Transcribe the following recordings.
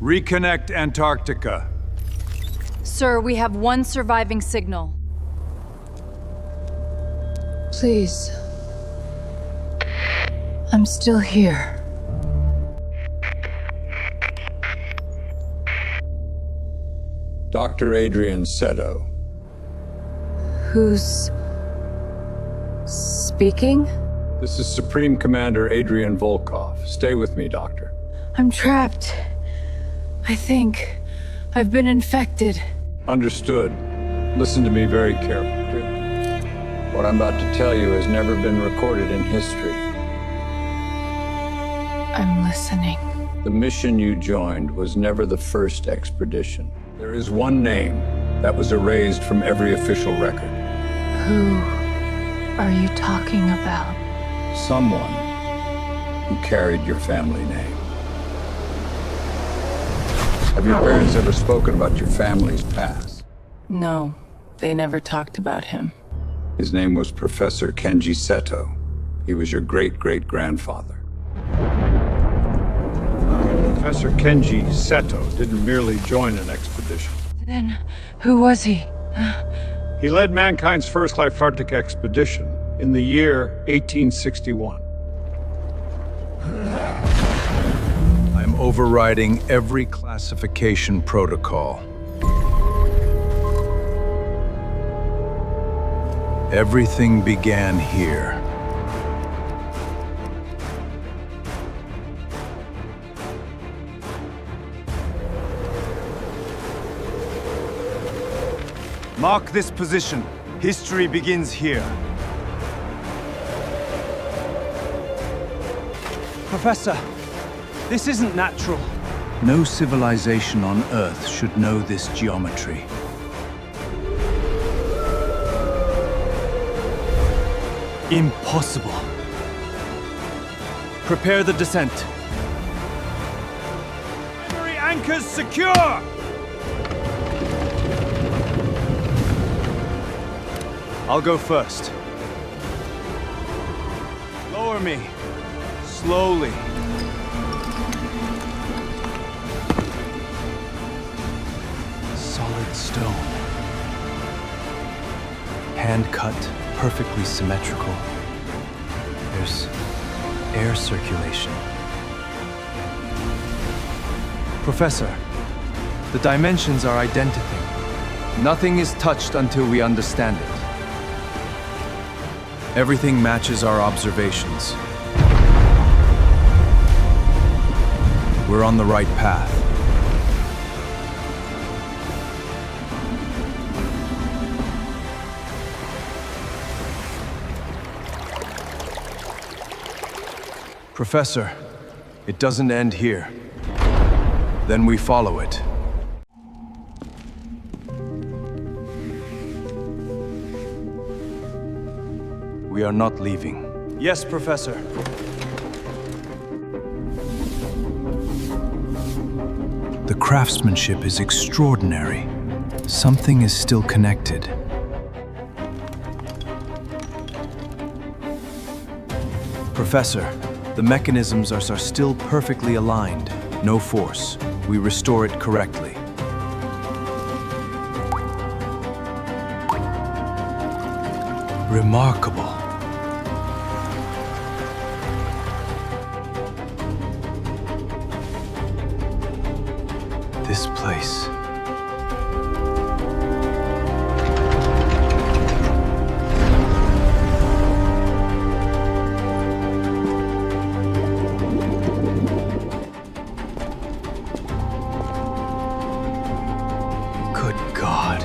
Reconnect Antarctica. Sir, we have one surviving signal. Please. I'm still here. Dr. Adrian Seto. Who's... speaking? This is Supreme Commander Adrian Volkov. Stay with me, Doctor. I'm trapped. I think I've been infected. Understood. Listen to me very carefully. What I'm about to tell you has never been recorded in history. I'm listening. The mission you joined was never the first expedition. There is one name that was erased from every official record. Who are you talking about? Someone who carried your family name. Have your parents ever spoken about your family's past? No, they never talked about him. His name was Professor Kenji Seto. He was your great-great-grandfather. Professor Kenji Seto didn't merely join an expedition. Then who was he? He led mankind's first Antarctic expedition in the year 1861. I'm overriding every classification protocol. Everything began here. Mark this position. History begins here. Professor, this isn't natural. No civilization on Earth should know this geometry. Impossible. Prepare the descent. Every anchor's secure! I'll go first. Lower me. Slowly. Solid stone. Hand cut, perfectly symmetrical. There's air circulation. Professor, the dimensions are identical. Nothing is touched until we understand it. Everything matches our observations. We're on the right path. Professor, it doesn't end here. Then we follow it. We are not leaving. Yes, Professor. The craftsmanship is extraordinary. Something is still connected. Professor, the mechanisms are still perfectly aligned. No force. We restore it correctly. Remarkable. This place. Good God.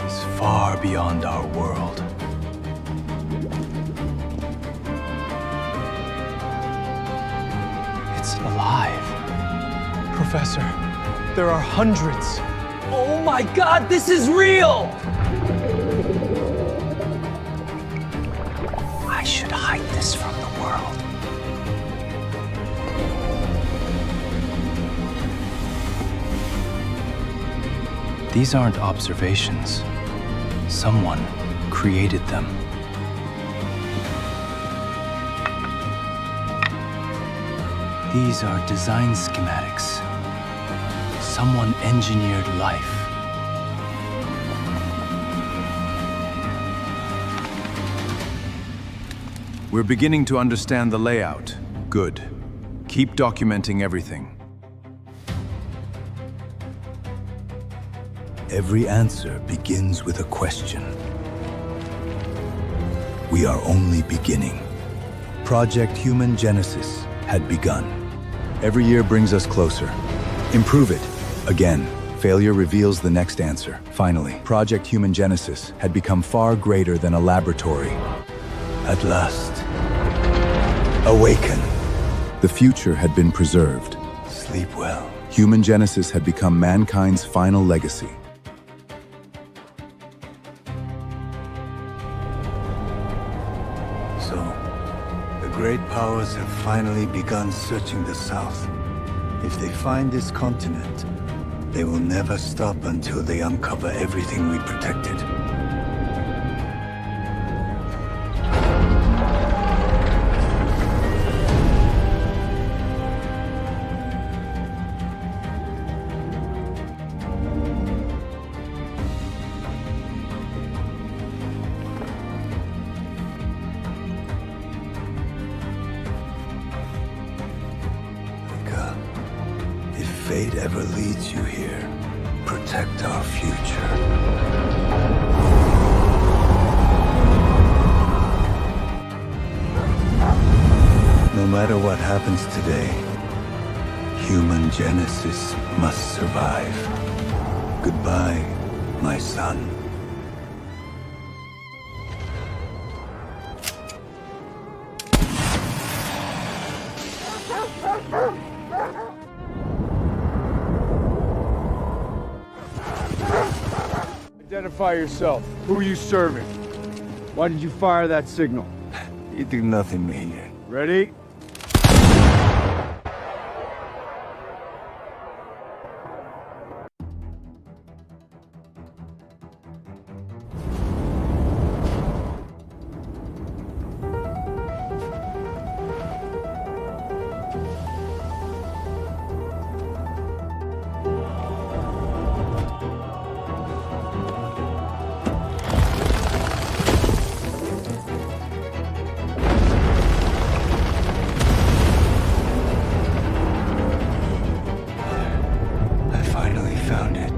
It's far beyond our world. Alive. Professor, there are hundreds. Oh my God, this is real! I should hide this from the world. These aren't observations. Someone created them. These are design schematics. Someone engineered life. We're beginning to understand the layout. Good. Keep documenting everything. Every answer begins with a question. We are only beginning. Project Human Genesis had begun. Every year brings us closer. Improve it. Again. Failure reveals the next answer. Finally, Project Human Genesis had become far greater than a laboratory. At last, awaken. The future had been preserved. Sleep well. Human Genesis had become mankind's final legacy. So, the great powers have finally begun searching the South. If they find this continent, they will never stop until they uncover everything we protected. If fate ever leads you here, protect our future. No matter what happens today, Human Genesis must survive. Goodbye, my son. Identify yourself. Who are you serving? Why did you fire that signal? You do nothing, Major. Ready? Found it.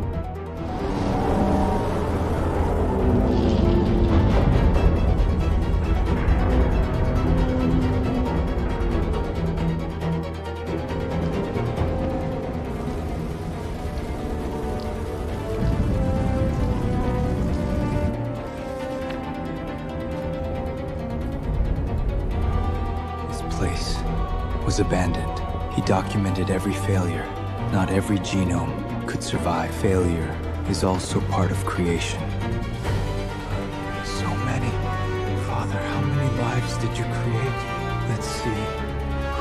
This place was abandoned. He documented every failure. Not every genome could survive. Failure is also part of creation. So many. Father, how many lives did you create? Let's see.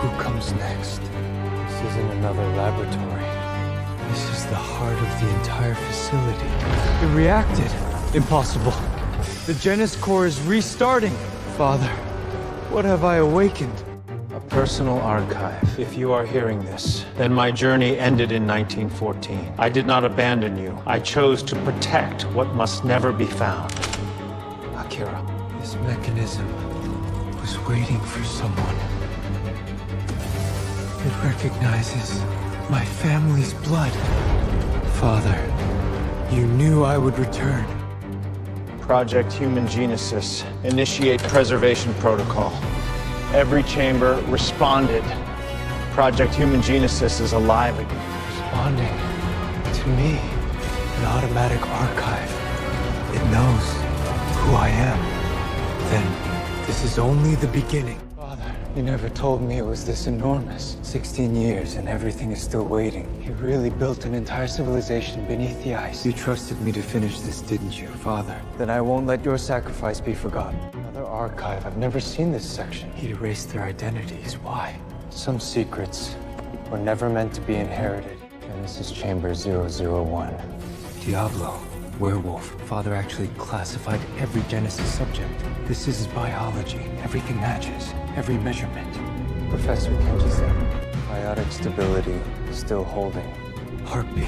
Who comes next? This isn't another laboratory. This is the heart of the entire facility. It reacted. Impossible. The Genesis core is restarting. Father, what have I awakened? A personal archive. If you are hearing this, then my journey ended in 1914. I did not abandon you. I chose to protect what must never be found. Akira. This mechanism was waiting for someone. It recognizes my family's blood. Father, you knew I would return. Project Human Genesis. Initiate preservation protocol. Every chamber responded. Project Human Genesis is alive again. Responding to me. An automatic archive. It knows who I am. Then this is only the beginning. Father, you never told me it was this enormous. 16 years and everything is still waiting. You really built an entire civilization beneath the ice. You trusted me to finish this, didn't you, Father? Then I won't let your sacrifice be forgotten. Another archive. I've never seen this section. He'd erased their identities. Why? Some secrets were never meant to be inherited. Genesis Chamber 001. Diablo. Werewolf. Father actually classified every Genesis subject. This is biology. Everything matches. Every measurement. Professor Kenji Seto. Stability still holding. Heartbeat.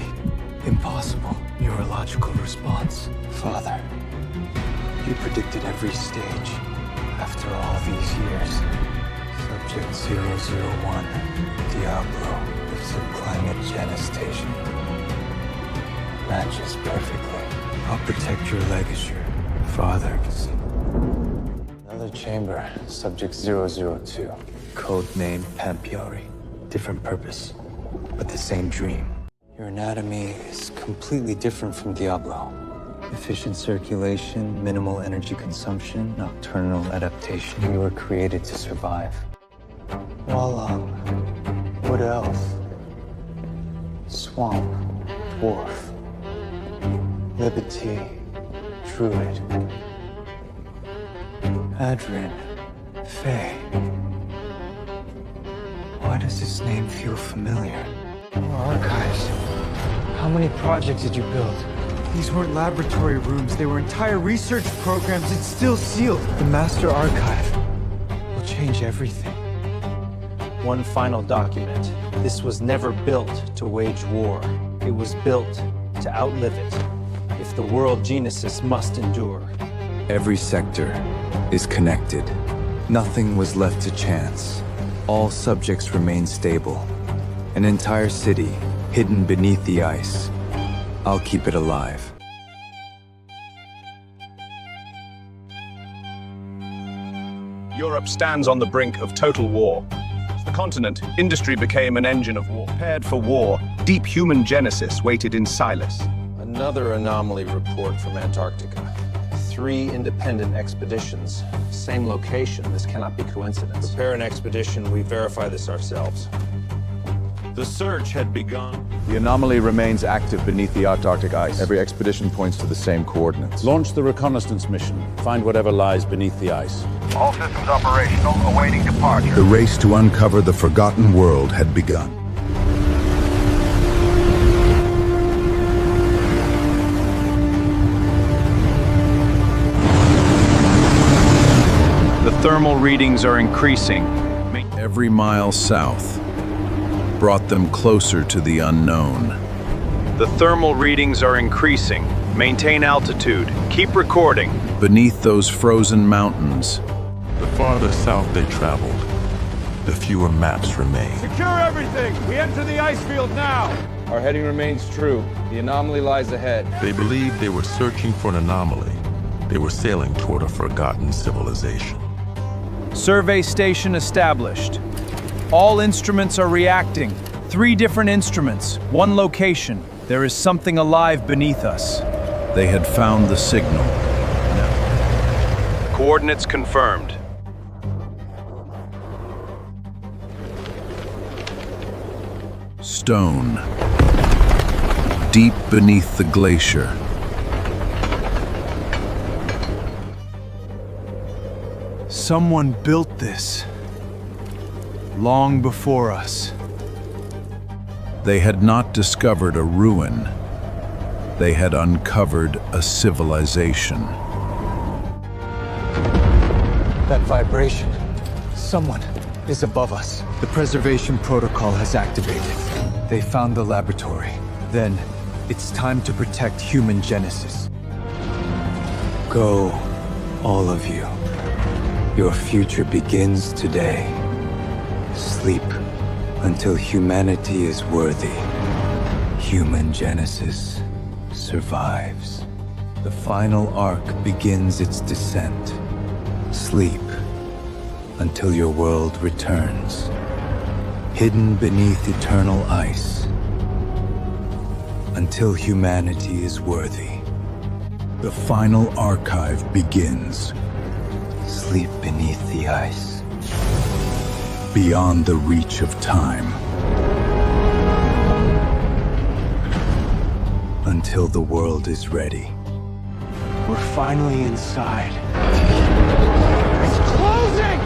Impossible. Neurological response. Father, you predicted every stage. After all these years. Subject 001. Diablo. Subclimate Genestation. Matches perfectly. I'll protect your legacy. Father. Another chamber. Subject 002. Code name Pampiari. Different purpose, but the same dream. Your anatomy is completely different from Diablo. Efficient circulation, minimal energy consumption, nocturnal adaptation. You were created to survive. Voila. What else? Swamp, dwarf, liberty, druid, Adrin, Fae. Why does this name feel familiar? Archives. How many projects did you build? These weren't laboratory rooms, they were entire research programs. It's still sealed. The Master Archive will change everything. One final document. This was never built to wage war. It was built to outlive it. If the world Genesis must endure. Every sector is connected. Nothing was left to chance. All subjects remain stable. An entire city hidden beneath the ice. I'll keep it alive. Europe stands on the brink of total war. As the continent, industry became an engine of war. Prepared for war, deep human genesis waited in silence. Another anomaly report from Antarctica. 3 independent expeditions. Same location. This cannot be coincidence. Prepare an expedition. We verify this ourselves. The search had begun. The anomaly remains active beneath the Arctic ice. Every expedition points to the same coordinates. Launch the reconnaissance mission. Find whatever lies beneath the ice. All systems operational, awaiting departure. The race to uncover the forgotten world had begun. The thermal readings are increasing. Every mile south brought them closer to the unknown. The thermal readings are increasing. Maintain altitude. Keep recording. Beneath those frozen mountains, The farther south they traveled, the fewer maps remain. Secure everything! We enter the ice field now! Our heading remains true. The anomaly lies ahead. They believed they were searching for an anomaly. They were sailing toward a forgotten civilization. Survey station established. All instruments are reacting. 3 different instruments, 1 location. There is something alive beneath us. they had found the signal. Coordinates confirmed. Stone. Deep beneath the glacier. Someone built this. Long before us. They had not discovered a ruin. They had uncovered a civilization. That vibration. Someone is above us. The preservation protocol has activated. They found the laboratory. Then, it's time to protect human genesis. Go, all of you. Your future begins today. Sleep until humanity is worthy. Human genesis survives. The final arc begins its descent. Sleep until your world returns. Hidden beneath eternal ice. Until humanity is worthy. The final archive begins. Sleep beneath the ice. Beyond the reach of time. Until the world is ready. We're finally inside. It's closing!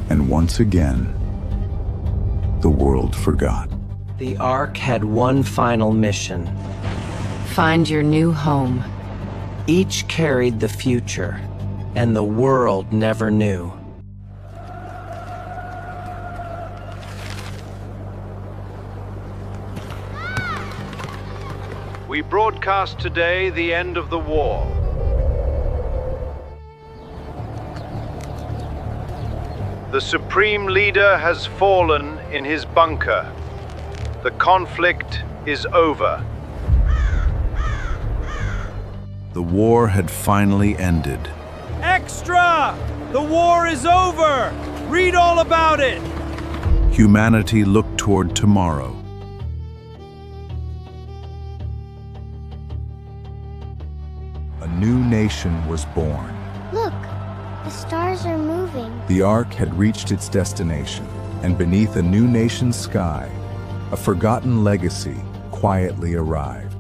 And once again, the world forgot. The Ark had one final mission. Find your new home. Each carried the future, and the world never knew. We broadcast today the end of the war. The Supreme Leader has fallen in his bunker. The conflict is over. The war had finally ended. Extra! The war is over! Read all about it! Humanity looked toward tomorrow. A new nation was born. Look, the stars are moving. The Ark had reached its destination, and beneath a new nation's sky, a forgotten legacy quietly arrived.